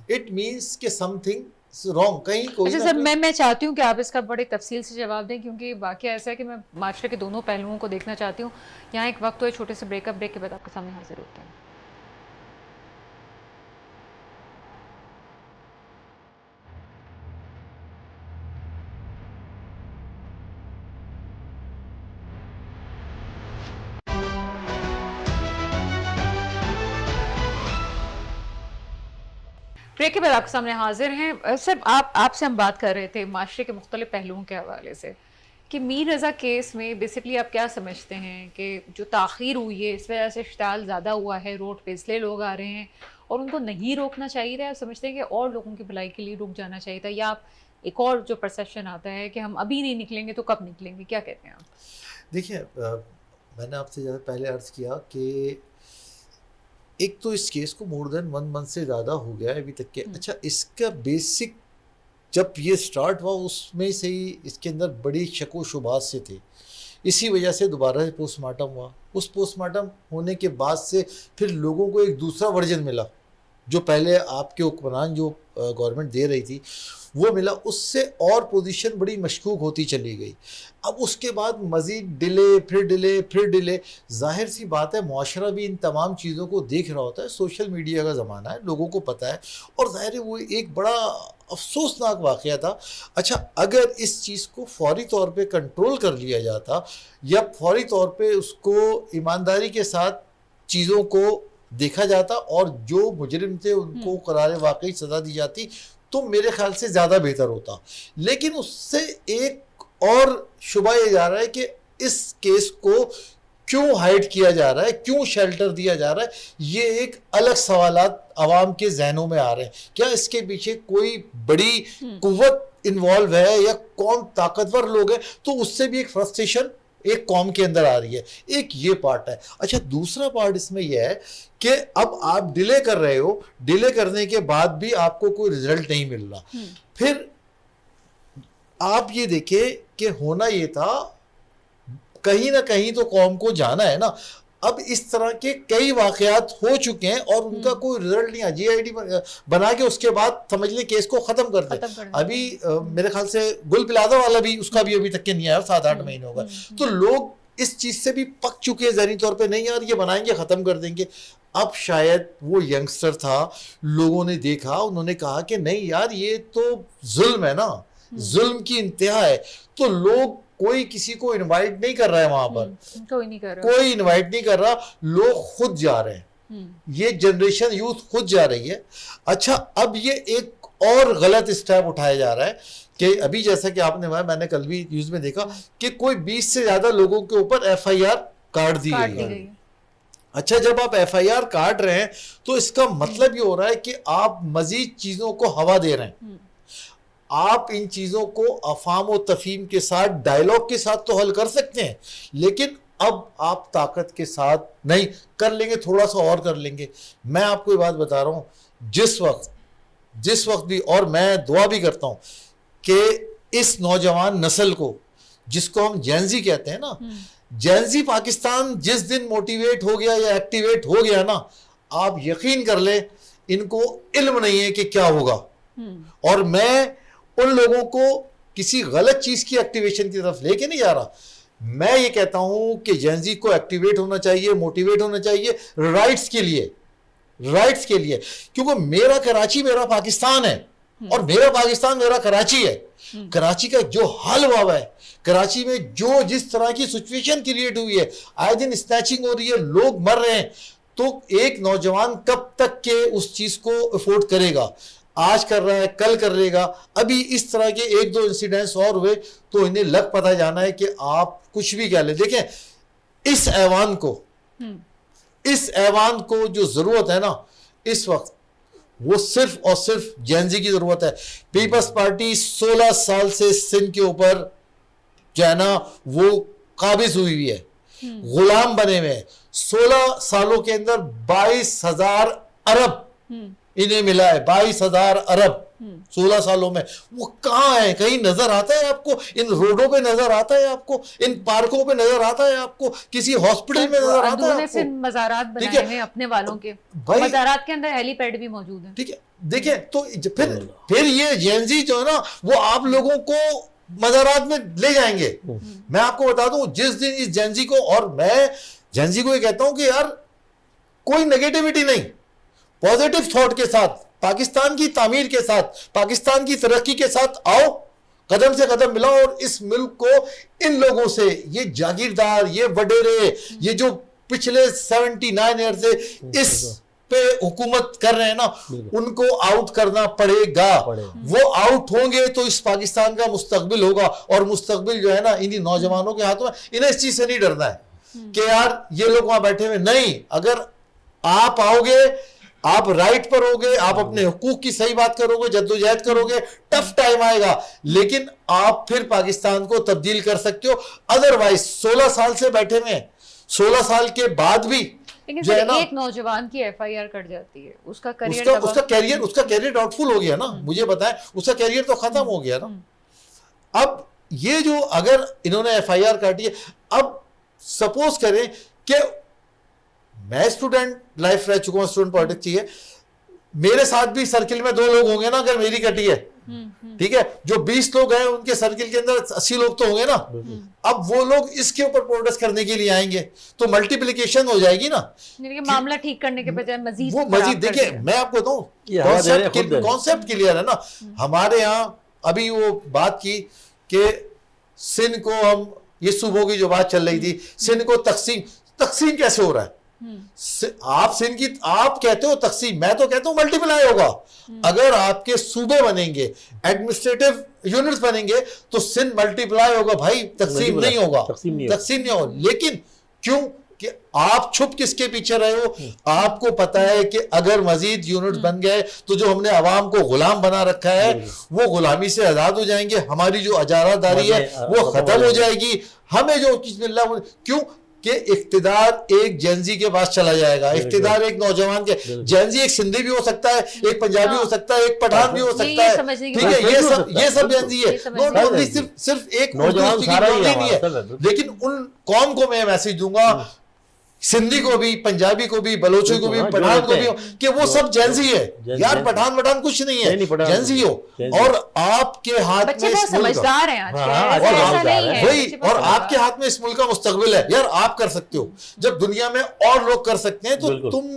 اٹ مینس کہ سم تھنگ رانگ کہیں کوئی. اچھا سر, میں چاہتی ہوں کہ آپ اس کا بڑے تفصیل سے جواب دیں, کیونکہ واقعہ ایسا ہے کہ میں معاشرے کے دونوں پہلوؤں کو دیکھنا چاہتی ہوں. یہاں ایک وقت ہوئے چھوٹے سے بریک کے بعد آپ کے سامنے حاضر ہوتے ہیں. بریک کے بعد آپ کے سامنے حاضر ہیں. سر آپ سے ہم بات کر رہے تھے معاشرے کے مختلف پہلوؤں کے حوالے سے کہ میر رضا کیس میں بیسکلی آپ کیا سمجھتے ہیں کہ جو تاخیر ہوئی ہے اس وجہ سے اشتعال زیادہ ہوا ہے, روڈ پہ اس لیے لوگ آ رہے ہیں اور ان کو نہیں روکنا چاہیے تھا؟ آپ سمجھتے ہیں کہ اور لوگوں کی بھلائی کے لیے رک جانا چاہیے تھا, یا آپ ایک اور جو پرسیپشن آتا ہے کہ ہم ابھی نہیں نکلیں گے تو کب نکلیں گے, کیا کہتے ہیں آپ؟ دیکھیے میں نے آپ سے زیادہ پہلے عرض کیا کہ ایک تو اس کیس کو مور دین 1 منتھ سے زیادہ ہو گیا ہے ابھی تک کے. اچھا اس کا بیسک جب یہ سٹارٹ ہوا اس میں سے ہی اس کے اندر بڑی شک و شبہات سے تھے, اسی وجہ سے دوبارہ سے پوسٹ مارٹم ہوا. اس پوسٹ مارٹم ہونے کے بعد سے پھر لوگوں کو ایک دوسرا ورژن ملا, جو پہلے آپ کے حکمران جو گورنمنٹ دے رہی تھی وہ ملا, اس سے اور پوزیشن بڑی مشکوک ہوتی چلی گئی. اب اس کے بعد مزید ڈیلے. ظاہر سی بات ہے معاشرہ بھی ان تمام چیزوں کو دیکھ رہا ہوتا ہے, سوشل میڈیا کا زمانہ ہے, لوگوں کو پتہ ہے, اور ظاہر ہے وہ ایک بڑا افسوسناک واقعہ تھا. اچھا اگر اس چیز کو فوری طور پہ کنٹرول کر لیا جاتا یا فوری طور پہ اس کو ایمانداری کے ساتھ چیزوں کو دیکھا جاتا اور جو مجرم تھے ان کو قرار واقعی سزا دی جاتی تو میرے خیال سے زیادہ بہتر ہوتا. لیکن اس سے ایک اور شبہ یہ جا رہا ہے کہ اس کیس کو کیوں ہائڈ کیا جا رہا ہے, کیوں شیلٹر دیا جا رہا ہے, یہ ایک الگ سوالات عوام کے ذہنوں میں آ رہے ہیں. کیا اس کے پیچھے کوئی بڑی قوت انوالو ہے یا کون طاقتور لوگ ہیں؟ تو اس سے بھی ایک فرسٹریشن ایک قوم کے اندر آ رہی ہے. ایک یہ پارٹ ہے. اچھا دوسرا پارٹ اس میں یہ ہے کہ اب آپ ڈیلے کر رہے ہو, ڈیلے کرنے کے بعد بھی آپ کو کوئی رزلٹ نہیں مل رہا. پھر آپ یہ دیکھیں کہ ہونا یہ تھا کہیں نہ کہیں تو قوم کو جانا ہے نا. اب اس طرح کے کئی واقعات ہو چکے ہیں اور ان کا کوئی رزلٹ نہیں ہے. GID بنا کے اس کے بعد سمجھ لیں کیس کو ختم کر دیں. ابھی میرے خیال سے گل پلازا والا بھی اس کا بھی ابھی تک کے نہیں آیا, 7-8 مہینے ہوگا. تو لوگ اس چیز سے بھی پک چکے ہیں ذہنی طور پہ, نہیں یار یہ بنائیں گے ختم کر دیں گے. اب شاید وہ ینگسٹر تھا, لوگوں نے دیکھا, انہوں نے کہا کہ نہیں یار یہ تو ظلم ہے نا, ظلم کی انتہا ہے. تو لوگ کوئی کسی کو انوائٹ نہیں کر رہا ہے وہاں پر, کوئی انوائٹ نہیں کر رہا, لوگ خود جا رہے ہیں, یہ جنریشن یوتھ خود جا رہی ہے. اچھا اب یہ ایک اور غلط اسٹیپ اٹھایا جا رہا ہے کہ ابھی جیسا کہ آپ نے میں نے کل بھی نیوز میں دیکھا کہ کوئی 20 سے زیادہ لوگوں کے اوپر FIR کاٹ دی گئی ہے. اچھا جب آپ FIR کاٹ رہے ہیں تو اس کا مطلب یہ ہو رہا ہے کہ آپ مزید چیزوں کو ہوا دے رہے ہیں. آپ ان چیزوں کو افہام و تفہیم کے ساتھ ڈائیلاگ کے ساتھ تو حل کر سکتے ہیں, لیکن اب آپ طاقت کے ساتھ نہیں کر لیں گے, تھوڑا سا اور کر لیں گے. میں آپ کو یہ بات بتا رہا ہوں, جس وقت بھی, اور میں دعا بھی کرتا ہوں کہ اس نوجوان نسل کو, جس کو ہم جینزی کہتے ہیں نا, جینزی پاکستان جس دن موٹیویٹ ہو گیا یا ایکٹیویٹ ہو گیا نا, آپ یقین کر لیں ان کو علم نہیں ہے کہ کیا ہوگا. اور میں ان لوگوں کو کسی غلط چیز کی ایکٹیویشن کی طرف لے کے نہیں جا رہا, میں یہ کہتا ہوں کہ جینزی کو ایکٹیویٹ ہونا چاہیے, موٹیویٹ ہونا چاہیے رائٹس کے لیے, کیونکہ میرا کراچی میرا پاکستان ہے, اور میرا پاکستان میرا کراچی ہے. کراچی کا جو حال ہوا ہے, کراچی میں جو جس طرح کی سچویشن کریٹ ہوئی ہے, آئے دن اسنیچنگ ہو رہی ہے, لوگ مر رہے ہیں, تو ایک نوجوان کب تک کہ اس چیز کو افورڈ کرے گا؟ آج کر رہا ہے, کل کر لے گا. ابھی اس طرح کے 1-2 انسیڈنٹس اور ہوئے تو انہیں لگ پتہ جانا ہے کہ آپ کچھ بھی کہہ لیں. دیکھیں اس ایوان کو جو ضرورت ہے نا اس وقت, وہ صرف اور صرف جینزی کی ضرورت ہے. پیپلز پارٹی 16 سال سے سندھ کے اوپر جو ہے نا وہ قابض ہوئی ہے, غلام بنے ہوئے ہیں. 16 سالوں کے اندر 22,000 ارب انہیں ملا ہے, 22,000 ارب 16 سالوں میں. وہ کہاں ہے؟ کہیں نظر آتا ہے آپ کو؟ ان روڈوں پہ نظر آتا ہے آپ کو؟ ان پارکوں پہ نظر آتا ہے آپ کو؟ کسی ہاسپٹل میں نظر آتا ہے آپ کو؟ مزارات بنائے ہوئے اپنے والوں کے, مزارات کے اندر ہیلی پیڈ بھی موجود ہیں. ٹھیک ہے, دیکھیں تو پھر یہ جینزی جو ہے نا وہ آپ لوگوں کو مزارات میں لے جائیں گے. میں آپ کو بتا دوں, جس دن اس جینزی کو, اور میں جینزی کو یہ کہتا ہوں کہ یار کوئی نیگیٹیوٹی نہیں, پازیٹیو تھاٹ کے ساتھ, پاکستان کی تعمیر کے ساتھ, پاکستان کی ترقی کے ساتھ آؤ, قدم سے قدم ملاؤ, اور اس ملک کو ان لوگوں سے, یہ جاگیردار, یہ وڈیرے, یہ جو پچھلے 79 ایئر سے اس پہ حکومت کر رہے ہیں نا, ان کو آؤٹ کرنا پڑے گا. وہ آؤٹ ہوں گے تو اس پاکستان کا مستقبل ہوگا, اور مستقبل جو ہے نا انہی نوجوانوں کے ہاتھوں میں. انہیں اس چیز سے نہیں ڈرنا ہے کہ یار یہ لوگ وہاں بیٹھے ہوئے نہیں. اگر آپ آؤ گے, آپ رائٹ پر ہوگے, آپ اپنے حقوق کی صحیح بات کرو گے, جدوجہد کرو گے, ٹف ٹائم آئے گا, لیکن آپ پھر پاکستان کو تبدیل کر سکتے ہو. ادروائز 16 سال سے بیٹھے ہوئے ہیں, 16 سال کے بعد بھی لیکن ایک نوجوان کی FIR کٹ جاتی ہے, اس کا کیریئر ڈاؤٹ فل ہو گیا نا. مجھے بتائیں, اس کا کیریئر تو ختم ہو گیا نا. اب یہ جو اگر انہوں نے FIR کاٹی ہے, اب سپوز کریں کہ میں اسٹوڈنٹ لائف رہ چکا ہوں, اسٹوڈنٹ پالیٹکس چاہیے, میرے ساتھ بھی سرکل میں 2 لوگ ہوں گے نا اگر میری کٹی ہے, ٹھیک ہے, جو 20 لوگ ہیں ان کے سرکل کے اندر 80 لوگ تو ہوں گے نا. اب وہ لوگ اس کے اوپر پروٹیسٹ کرنے کے لیے آئیں گے تو ملٹیپلیکیشن ہو جائے گی نا. معاملہ ٹھیک کرنے کے بجائے مزید دیکھیں, میں آپ کو بتاؤں کانسیپٹ کلیئر ہے نا. ہمارے ہاں ابھی وہ بات کی کہ سندھ کو ہم, یہ صوبوں کی جو بات چل رہی تھی, سندھ کو تقسیم کیسے ہو رہا ہے؟ آپ سندھ کی آپ کہتے ہو تقسیم, میں تو کہتا ہوں ملٹیپلائی ہوگا. اگر آپ کے صوبے بنیں گے, ایڈمنسٹریٹو یونٹس بنیں گے تو سندھ ملٹیپلائی ہوگا بھائی, تقسیم نہیں ہوگا. لیکن کیوں کہ آپ چھپ کس کے پیچھے رہے ہو؟ آپ کو پتا ہے کہ اگر مزید یونٹ بن گئے تو جو ہم نے عوام کو غلام بنا رکھا ہے وہ غلامی سے آزاد ہو جائیں گے, ہماری جو اجارہ داری ہے وہ ختم ہو جائے گی, ہمیں جو چیز مل رہا ہے. کیوں کہ اقتدار ایک جینزی کے پاس چلا جائے گا, اقتدار ایک نوجوان کے. جینزی ایک سندھی بھی ہو سکتا ہے, ایک پنجابی ہو سکتا ہے, ایک پٹھان بھی ہو سکتا ہے, ٹھیک ہے, یہ سب جینزی ہے. نوٹ اونلی صرف ایک نہیں ہے, لیکن ان قوم کو میں میسج دوں گا, سندھی کو بھی, پنجابی کو بھی, بلوچی کو بھی, پٹھان کو بھی, کہ وہ سب جینزی ہے. یار پٹھان کچھ نہیں ہے, جینزی ہو. اور آپ کے ہاتھ میں سمجھدار ہیں وہی, اور آپ کے ہاتھ میں اس ملک کا مستقبل ہے. یار آپ کر سکتے ہو, جب دنیا میں اور لوگ کر سکتے ہیں تو تم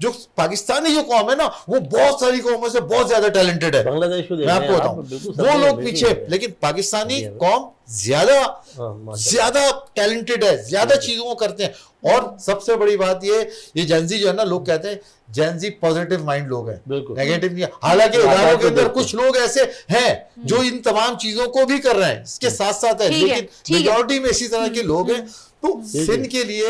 جو پاکستانی جو قوم ہے نا وہ بہت ساری قوموں سے بہت زیادہ ٹیلنٹڈ ہے. میں آپ کو بتاؤں وہ لوگ پیچھے, لیکن پاکستانی قوم زیادہ ٹیلنٹڈ ہے, زیادہ چیزوں کو کرتے ہیں. اور سب سے بڑی بات یہ جینزی جو ہے نا, لوگ کہتے ہیں جینزی پازیٹیو مائنڈ لوگ ہیں, نیگیٹو نہیں. حالانکہ اداروں کے اندر کچھ لوگ ایسے ہیں جو ان تمام چیزوں کو بھی کر رہے ہیں, اس کے ساتھ ساتھ ہے, لیکن میجورٹی میں اسی طرح کے لوگ ہیں. تو سندھ کے لیے,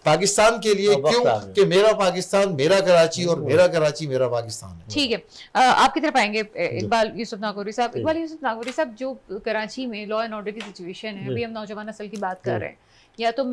پاکستان کے لیے کیوں کہ میرا پاکستان میرا کراچی اور میرا کراچی میرا پاکستان ہے. ٹھیک ہے, آپ کی طرف آئیں گے اقبال یوسف ناگوری صاحب. اقبال یوسف ناگوری صاحب, جو کراچی میں لا اینڈ آرڈر کی سچویشن ہے, ابھی ہم نوجوان نسل کی بات کر رہے ہیں, یا تو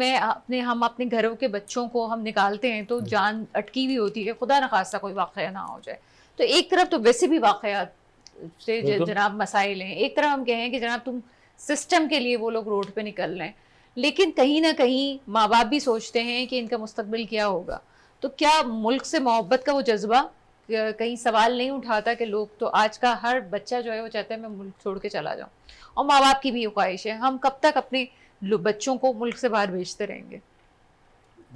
ہم اپنے گھروں کے بچوں کو ہم نکالتے ہیں تو جان اٹکی ہوئی ہوتی ہے, خدا نخواستہ کوئی واقعہ نہ ہو جائے. تو ایک طرف تو ویسے بھی واقعات سے جناب مسائل ہیں, ایک طرف ہم کہیں کہ جناب تم سسٹم کے لیے وہ لوگ روڈ پہ نکل رہے ہیں, لیکن کہیں نہ کہیں ماں باپ بھی سوچتے ہیں کہ ان کا مستقبل کیا ہوگا. تو کیا ملک سے محبت کا وہ جذبہ کہیں سوال نہیں اٹھاتا کہ لوگ تو آج کا ہر بچہ جو ہے وہ چاہتا ہے میں ملک چھوڑ کے چلا جاؤں, اور ماں باپ کی بھی خواہش ہے, ہم کب تک اپنے بچوں کو ملک سے باہر بھیجتے رہیں گے؟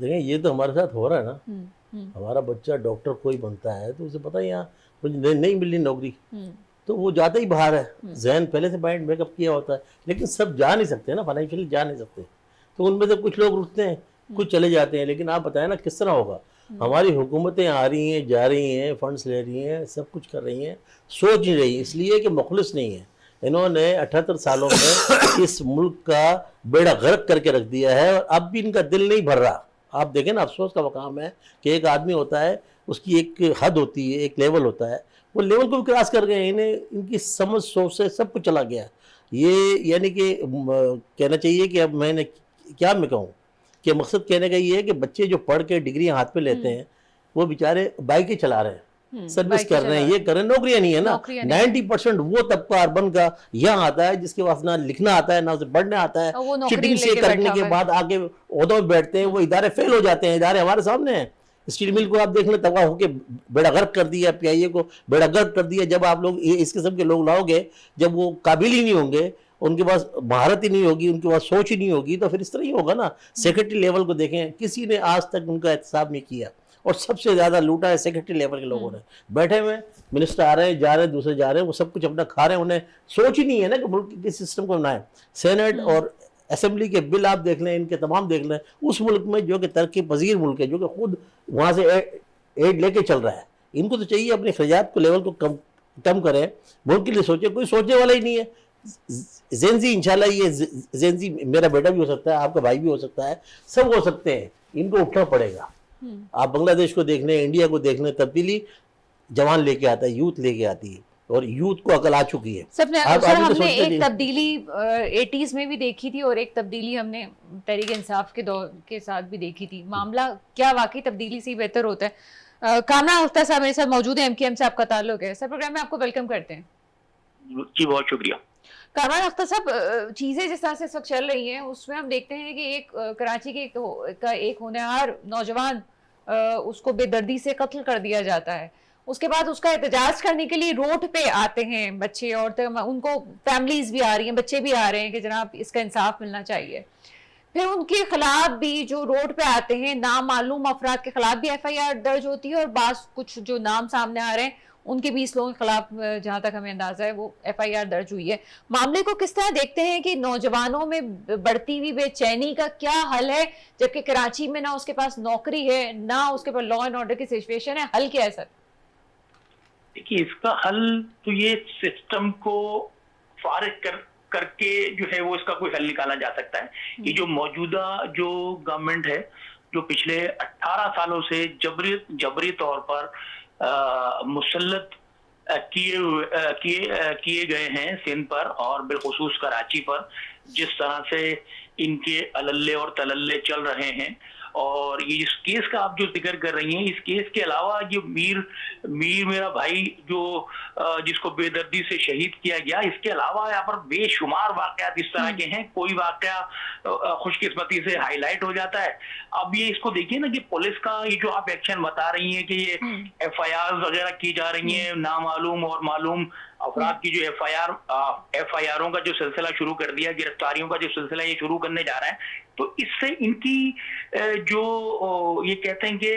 دیکھیں یہ تو ہمارے ساتھ ہو رہا ہے نا. ہمارا بچہ ڈاکٹر کوئی بنتا ہے تو اسے پتا ہے یہاں کچھ نہیں مل رہی نوکری, تو وہ جاتا ہی باہر ہے. ذہن پہلے سے مائنڈ میک اپ کیا ہوتا ہے, لیکن سب جا نہیں سکتے نا, فائنینشلی جا نہیں سکتے. تو ان میں سے کچھ لوگ رکتے ہیں, کچھ چلے جاتے ہیں. لیکن آپ بتائیں نا کس طرح ہوگا. ہماری حکومتیں آ رہی ہیں, جا رہی ہیں, فنڈس لے رہی ہیں, سب کچھ کر رہی ہیں, سوچ نہیں رہی, اس لیے کہ مخلص نہیں ہے. انہوں نے 78 سالوں میں اس ملک کا بیڑا غرق کر کے رکھ دیا ہے, اور اب بھی ان کا دل نہیں بھر رہا. آپ دیکھیں نا, افسوس کا مقام ہے کہ ایک آدمی ہوتا ہے, اس کی ایک حد ہوتی ہے, ایک لیول ہوتا ہے, وہ لیول کو بھی کراس کر گئے. ان کی سمجھ سوچ سے سب کچھ چلا گیا. یہ یعنی کہ کہنا چاہیے کہ اب میں کہوں کہ مقصد کہنے کا یہ ہے کہ بچے جو پڑھ کے ڈگریاں ہاتھ پہ لیتے ہیں, وہ بیچارے بائکیں چلا رہے ہیں, سروس کر رہے ہیں, یہ کر رہے ہیں, نوکریاں نہیں ہے نا. 90% وہ طبقہ اربن کا یہاں آتا ہے جس کے پاس نہ لکھنا آتا ہے, نہ اسے پڑھنا آتا ہے. چٹنگ سے کرنے کے بعد آگے عہدوں میں بیٹھتے ہیں, وہ ادارے فیل ہو جاتے ہیں. ادارے ہمارے سامنے ہیں. اسٹیل مل کو آپ دیکھ لیں, تباہ ہو کے بیڑا غرق کر دیا, پی آئی اے کو بیڑا غرق کر دیا. جب آپ لوگ اس قسم کے لوگ لاؤ گے, جب وہ قابل ہی نہیں ہوں گے, ان کے پاس مہارت ہی نہیں ہوگی, ان کے پاس سوچ ہی نہیں ہوگی, تو پھر اس طرح ہی ہوگا نا. سیکرٹری لیول کو دیکھیں, کسی نے آج تک ان کا احتساب نہیں کیا, اور سب سے زیادہ لوٹا ہے سیکرٹری لیول کے لوگوں نے. بیٹھے ہوئے منسٹر آ رہے ہیں, جا رہے ہیں, دوسرے جا رہے ہیں, وہ سب کچھ اپنا کھا رہے ہیں. انہیں سوچ ہی نہیں ہے نا کہ ملک کے سسٹم کو بنائیں. سینٹ اور اسمبلی کے بل آپ دیکھ لیں, ان کے تمام دیکھ لیں, اس ملک میں جو کہ ترقی پذیر ملک ہے, جو کہ خود وہاں سے ایڈ لے کے چل رہا ہے, ان کو تو چاہیے اپنے اخراجات کو لیول کو کم کریں, ملک کے لیے سوچے. کوئی سوچنے والا ہی نہیں ہے. زینزی انشاءاللہ, یہ زینزی میرا بیٹا بھی ہو سکتا ہے, آپ کا بھائی بھی ہو سکتا ہے, سب ہو سکتے ہیں. ان کو اٹھنا پڑے گا. آپ بنگلہ دیش کو دیکھ لیں, انڈیا کو دیکھ لیں, تبدیلی جوان لے کے آتا ہے, یوتھ لے کے آتی ہے, اور یوتھ کو عقل آ چکی ہے. سر ہم نے ایک تبدیلی 80s میں بھی دیکھی تھی, اور ایک تبدیلی ہم نے تحریک انصاف کے دور کے ساتھ بھی دیکھی تھی. معاملہ کیا واقعی تبدیلی سے ہی بہتر ہوتا ہے؟ کامران اختر صاحب میرے ساتھ موجود ہیں, MKM سے آپ کا تعلق ہے. سر پروگرام میں آپ کو ویلکم کرتے ہیں. جی بہت شکریہ. کامران اختر صاحب, چیزیں جس طرح سے اس وقت چل رہی ہیں, اس میں ہم دیکھتے ہیں کہ ایک کراچی کے ایک ہونہار نوجوان, اس کو بے دردی سے قتل کر دیا جاتا ہے. اس کے بعد اس کا احتجاج کرنے کے لیے روڈ پہ آتے ہیں بچے, اور ان کو فیملیز بھی آ رہی ہیں, بچے بھی آ رہے ہیں کہ جناب اس کا انصاف ملنا چاہیے. پھر ان کے خلاف بھی جو روڈ پہ آتے ہیں, نامعلوم افراد کے خلاف بھی FIR درج ہوتی ہے, اور بعض کچھ جو نام سامنے آ رہے ہیں ان کے 20 لوگوں کے خلاف جہاں تک ہمیں اندازہ ہے وہ FIR درج ہوئی ہے. معاملے کو کس طرح دیکھتے ہیں کہ نوجوانوں میں بڑھتی ہوئی بے چینی کا کیا حل ہے, جبکہ کراچی میں نہ اس کے پاس نوکری ہے, نہ اس کے پاس لا اینڈ آرڈر کی سچویشن ہے؟ حل کیا ہے سر؟ دیکھیے, اس کا حل تو یہ سسٹم کو فارغ کر کے جو ہے وہ اس کا کوئی حل نکالا جا سکتا ہے. یہ جو موجودہ جو گورنمنٹ ہے, جو پچھلے 18 سالوں سے جبری طور پر مسلط کیے گئے ہیں سندھ پر, اور بالخصوص کراچی پر, جس طرح سے ان کے اللے اور تللے چل رہے ہیں. اور یہ اس کیس کا آپ جو ذکر کر رہی ہیں, اس کیس کے علاوہ جو میر میرا بھائی جو جس کو بے دردی سے شہید کیا گیا, اس کے علاوہ یہاں پر بے شمار واقعات اس طرح کے ہیں. کوئی واقعہ خوش قسمتی سے ہائی لائٹ ہو جاتا ہے. اب یہ اس کو دیکھیے نا کہ پولیس کا یہ جو آپ ایکشن بتا رہی ہیں کہ یہ FIR وغیرہ کی جا رہی ہیں, نامعلوم اور معلوم افراد کی جو FIR کا جو سلسلہ شروع کر دیا, گرفتاریوں کا جو سلسلہ یہ شروع کرنے جا رہا ہے, تو اس سے ان کی جو یہ کہتے ہیں کہ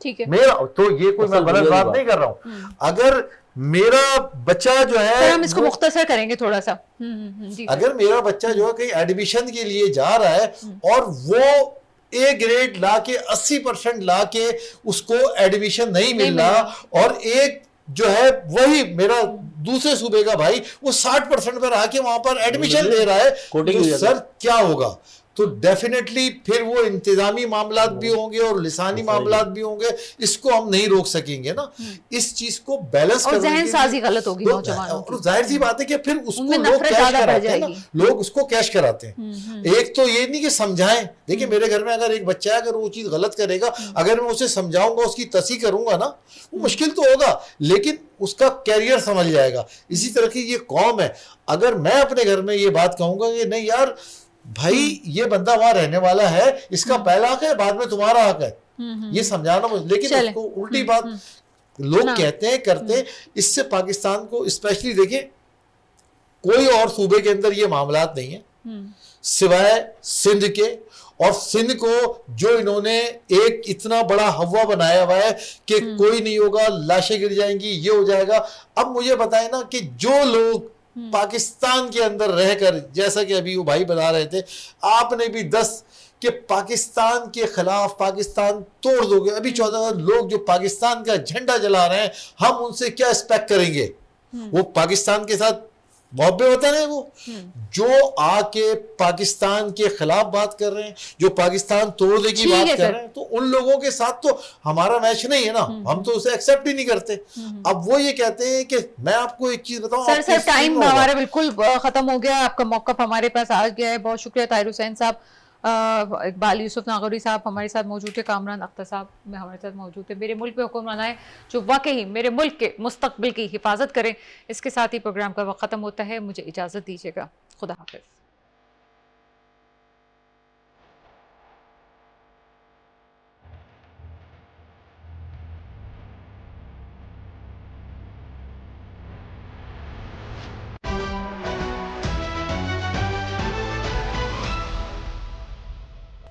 ٹھیک ہے میرا تو یہ کوئی میں غلط بات نہیں کر رہا ہوں. اگر میرا بچہ جو ہے ہم اس کو مختصر کریں گے تھوڑا سا. جی اگر میرا بچہ جو ہے کہیں ایڈمیشن کے لیے جا رہا ہے اور وہ اے گریڈ لا کے 80% لا کے اس کو ایڈمیشن نہیں مل رہا اور ایک جو ہے وہی میرا دوسرے صوبے کا بھائی وہ 60% پر آ کے وہاں پر ایڈمیشن لے رہا ہے تو سر کیا ہوگا؟ تو ڈیفینیٹلی پھر وہ انتظامی معاملات بھی ہوں گے اور لسانی معاملات بھی ہوں گے. اس کو ہم نہیں روک سکیں گے نا. اس چیز کو بیلنس کرنے کے لیے ذہن سازی غلط ہوگی نوجوانوں کی. ظاہر سی بات ہے کہ پھر اس کو لوگ کیش کراتے ہیں نا, لوگ اس کو کیش کراتے ہیں. ایک تو یہ نہیں کہ سمجھائیں. دیکھیں میرے گھر میں اگر ایک بچہ ہے اگر وہ چیز غلط کرے گا, اگر میں اسے سمجھاؤں گا اس کی تصحیح کروں گا نا, وہ مشکل تو ہوگا لیکن اس کا کیریئر سمجھ جائے گا. اسی طرح کی یہ قوم ہے. اگر میں اپنے گھر میں یہ بات کہوں گا کہ نہیں یار بھائی یہ بندہ وہاں رہنے والا ہے, اس کا پہلا حق ہے, بعد میں تمہارا حق ہے, یہ سمجھانا مجھے. لیکن اس کو الٹی بات لوگ کہتے ہیں کرتے ہیں. اس سے پاکستان کو اسپیشلی دیکھیں کوئی اور صوبے کے اندر یہ معاملات نہیں ہیں سوائے سندھ کے. اور سندھ کو جو انہوں نے ایک اتنا بڑا ہوا بنایا ہوا ہے کہ کوئی نہیں ہوگا, لاشیں گر جائیں گی, یہ ہو جائے گا. اب مجھے بتائیں نا کہ جو لوگ پاکستان کے اندر رہ کر, جیسا کہ ابھی وہ بھائی بتا رہے تھے, آپ نے بھی 10 کہ پاکستان کے خلاف پاکستان توڑ دو گے. ابھی 14 لوگ جو پاکستان کا جھنڈا جلا رہے ہیں, ہم ان سے کیا ایکسپیکٹ کریں گے؟ وہ پاکستان کے ساتھ محب وطن ہے, وہ جو آ کے پاکستان کے خلاف بات کر رہے ہیں, جو پاکستان توڑنے کی بات کر رہے ہیں, تو ان لوگوں کے ساتھ تو ہمارا میچ نہیں ہے نا, ہم تو اسے ایکسیپٹ ہی نہیں کرتے. اب وہ یہ کہتے ہیں کہ میں آپ کو ایک چیز بتاؤں, سر ٹائم ہمارا بالکل ختم ہو گیا. آپ کا موقف ہمارے پاس آ گیا ہے. بہت شکریہ طاہر حسین صاحب, اقبال یوسف ناغوری صاحب ہمارے ساتھ موجود تھے, کامران اختر صاحب میں ہمارے ساتھ موجود تھے. میرے ملک میں حکمران آئے جو واقعی میرے ملک کے مستقبل کی حفاظت کریں. اس کے ساتھ ہی پروگرام کا وقت ختم ہوتا ہے. مجھے اجازت دیجیے گا. خدا حافظ.